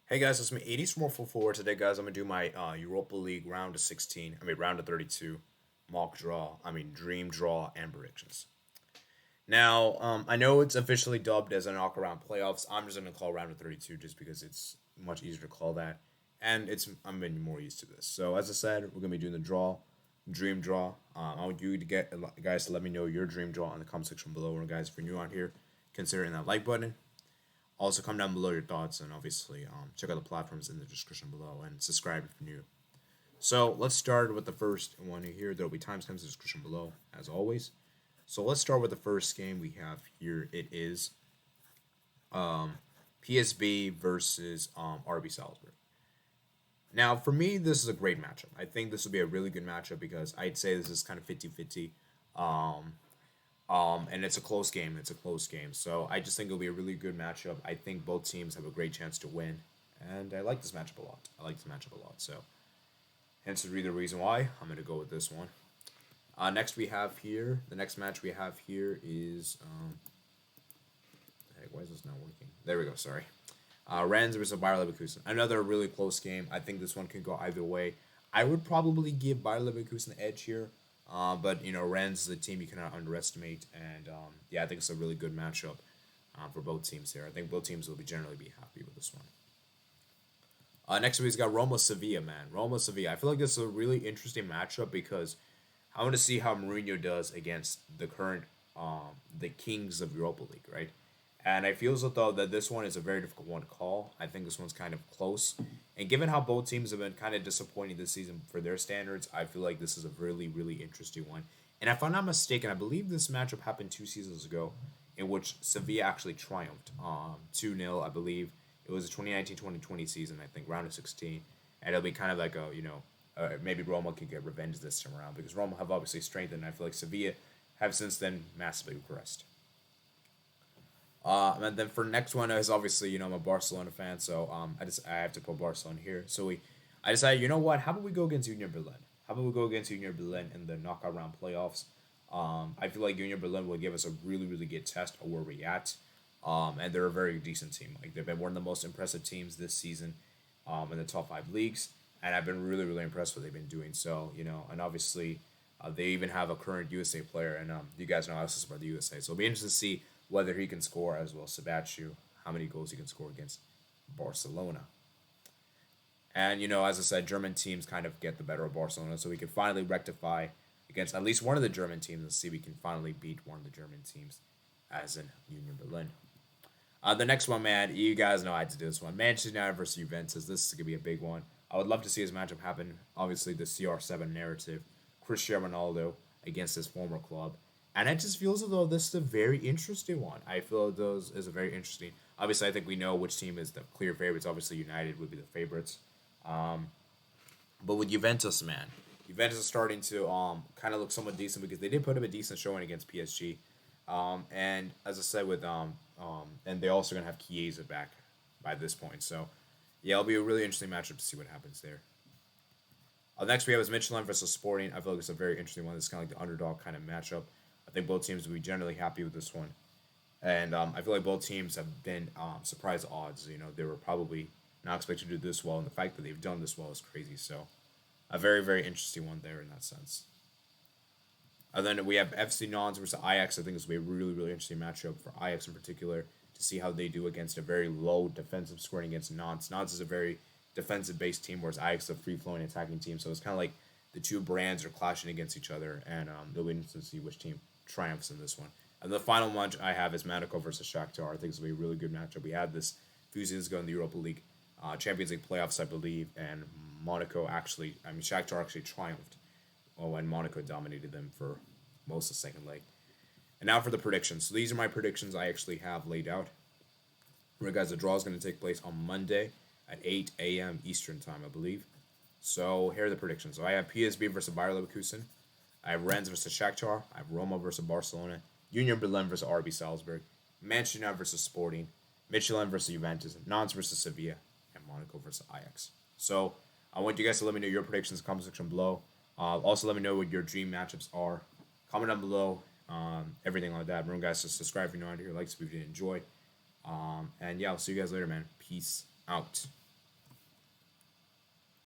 Hey guys, it's me, 80s from 444. Today, guys, I'm gonna do my Europa League round of 16. Round of 32 mock draw. Dream draw and predictions. Now, I know it's officially dubbed as a knockaround playoffs. I'm just gonna call round of 32 just because it's much easier to call that, and I'm been more used to this. So, as I said, we're gonna be doing the draw, dream draw. I want you to get guys to let me know your dream draw in the comment section below. And guys, if you're new on here, consider hitting that like button. Also, comment down below your thoughts, and obviously, check out the platforms in the description below, and subscribe if you're new. So let's start with the first one here. There will be timestamps in the description below, as always. So let's start with the first game we have here. It is PSB versus RB Salzburg. Now, for me, this is a great matchup. I think this will be a really good matchup because I'd say this is kind of 50-50. And it's a close game. It's a close game. So I just think it'll be a really good matchup. I think both teams have a great chance to win. And I like this matchup a lot. I like this matchup a lot. So hence the reason why I'm going to go with this one. Next we have here, the next match we have here is, why is this not working? There we go, sorry. Rennes versus Bayer Leverkusen. Another really close game. I think this one could go either way. I would probably give Bayer Leverkusen the edge here. But Rennes is a team you cannot underestimate, and I think it's a really good matchup for both teams here. I think both teams will generally be happy with this one. Next we've got Roma Sevilla, man. Roma Sevilla. I feel like this is a really interesting matchup because I want to see how Mourinho does against the current the kings of Europa League, right? And I feel as though that this one is a very difficult one to call. I think this one's kind of close. And given how both teams have been kind of disappointing this season for their standards, I feel like this is a really, really interesting one. And if I'm not mistaken, I believe this matchup happened 2 seasons ago in which Sevilla actually triumphed 2-0, I believe. It was a 2019-2020 season, I think, round of 16. And it'll be kind of like maybe Roma could get revenge this time around because Roma have obviously strengthened. And I feel like Sevilla have since then massively regressed. And then for next one is obviously I'm a Barcelona fan, so I have to put Barcelona here. I decided how about we go against Union Berlin? How about we go against Union Berlin in the knockout round playoffs? I feel like Union Berlin will give us a really really good test of where we at. And they're a very decent team. Like they've been one of the most impressive teams this season, in the top five leagues, and I've been really really impressed with what they've been doing. So and obviously, they even have a current USA player, and you guys know I was about the USA, so it'll be interesting to see whether he can score as well. Sabatu, how many goals he can score against Barcelona. And as I said, German teams kind of get the better of Barcelona, so we can finally rectify against at least one of the German teams and see if we can finally beat one of the German teams, as in Union Berlin. The next one, man, you guys know I had to do this one. Manchester United versus Juventus. This is gonna be a big one. I would love to see this matchup happen. Obviously, the CR7 narrative, Cristiano Ronaldo against his former club. And it just feels as though this is a very interesting one. I feel those is a very interesting. Obviously, I think we know which team is the clear favorites. Obviously, United would be the favorites. But with Juventus, man, Juventus is starting to kind of look somewhat decent because they did put up a decent showing against PSG. And as I said, and they're also gonna have Chiesa back by this point. So yeah, it'll be a really interesting matchup to see what happens there. Next we have is Michelin versus Sporting. I feel like it's a very interesting one. It's kind of like the underdog kind of matchup. I think both teams will be generally happy with this one. And I feel like both teams have been surprise odds. They were probably not expected to do this well, and the fact that they've done this well is crazy. So, a very, very interesting one there in that sense. And then we have FC Nantes versus Ajax. I think this will be a really, really interesting matchup for Ajax in particular to see how they do against a very low defensive scoring against Nantes. Nantes is a very defensive based team, whereas Ajax is a free flowing attacking team. So it's kind of like the two brands are clashing against each other, and it'll be interesting to see which team triumphs in this one. And the final match I have is Monaco versus Shakhtar. I think it's going to be a really good matchup. We had this a few seasons ago in the Europa League, Champions League playoffs, I believe, and Shakhtar actually triumphed when Monaco dominated them for most of the second leg. And now for the predictions. So these are my predictions I actually have laid out. Remember, guys, the draw is going to take place on Monday at 8 a.m. Eastern Time, I believe. So here are the predictions. So I have PSV versus Bayer Leverkusen. I have Rennes versus Shakhtar. I have Roma versus Barcelona. Union Berlin versus RB Salzburg. Manchester United versus Sporting. Michelin versus Juventus. Nantes versus Sevilla. And Monaco versus Ajax. So I want you guys to let me know your predictions in the comment section below. Also, let me know what your dream matchups are. Comment down below. Everything like that. Remember, guys, to subscribe if you're new here. Like if you did enjoy. And yeah, I'll see you guys later, man. Peace out.